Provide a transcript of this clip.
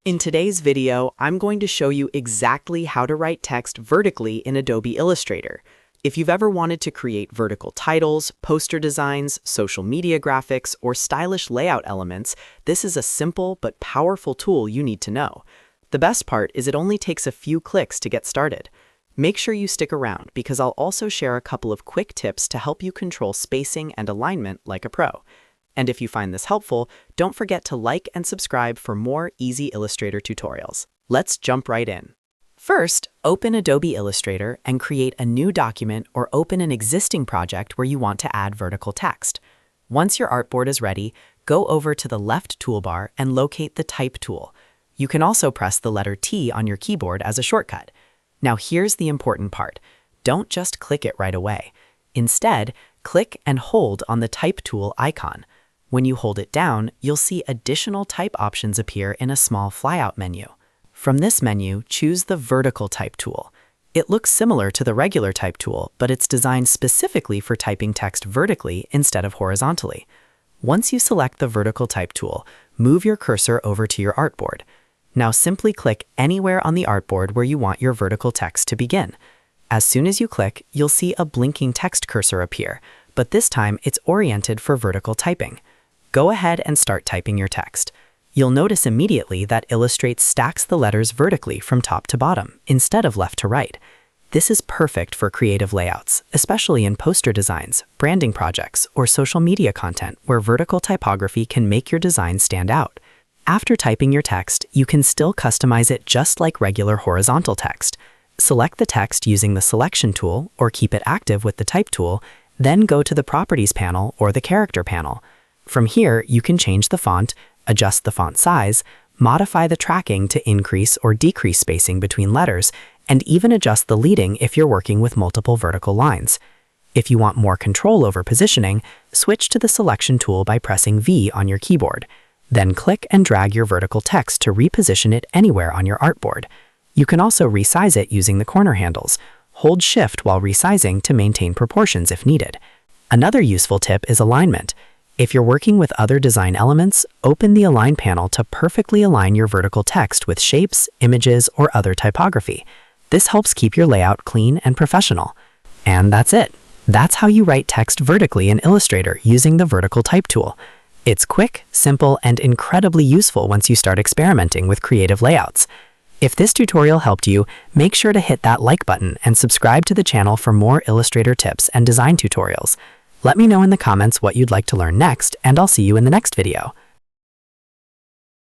In today's video, I'm going to show you exactly how to write text vertically in Adobe Illustrator. If you've ever wanted to create vertical titles, poster designs, social media graphics, or stylish layout elements, this is a simple but powerful tool you need to know. The best part is it only takes a few clicks to get started. Make sure you stick around because I'll also share a couple of quick tips to help you control spacing and alignment like a pro. And if you find this helpful, don't forget to like and subscribe for more easy Illustrator tutorials. Let's jump right in. First, open Adobe Illustrator and create a new document or open an existing project where you want to add vertical text. Once your artboard is ready, go over to the left toolbar and locate the Type tool. You can also press the letter T on your keyboard as a shortcut. Now here's the important part. Don't just click it right away. Instead, click and hold on the Type tool icon. When you hold it down, you'll see additional type options appear in a small flyout menu. From this menu, choose the Vertical Type tool. It looks similar to the regular Type tool, but it's designed specifically for typing text vertically instead of horizontally. Once you select the Vertical Type tool, move your cursor over to your artboard. Now simply click anywhere on the artboard where you want your vertical text to begin. As soon as you click, you'll see a blinking text cursor appear, but this time it's oriented for vertical typing. Go ahead and start typing your text. You'll notice immediately that Illustrate stacks the letters vertically from top to bottom, instead of left to right. This is perfect for creative layouts, especially in poster designs, branding projects, or social media content where vertical typography can make your design stand out. After typing your text, you can still customize it just like regular horizontal text. Select the text using the Selection tool or keep it active with the Type tool, then go to the Properties panel or the Character panel. From here, you can change the font, adjust the font size, modify the tracking to increase or decrease spacing between letters, and even adjust the leading if you're working with multiple vertical lines. If you want more control over positioning, switch to the Selection tool by pressing V on your keyboard. Then click and drag your vertical text to reposition it anywhere on your artboard. You can also resize it using the corner handles. Hold Shift while resizing to maintain proportions if needed. Another useful tip is alignment. If you're working with other design elements, open the Align panel to perfectly align your vertical text with shapes, images, or other typography. This helps keep your layout clean and professional. And that's it. That's how you write text vertically in Illustrator using the Vertical Type tool. It's quick, simple, and incredibly useful once you start experimenting with creative layouts. If this tutorial helped you, make sure to hit that like button and subscribe to the channel for more Illustrator tips and design tutorials. Let me know in the comments what you'd like to learn next, and I'll see you in the next video.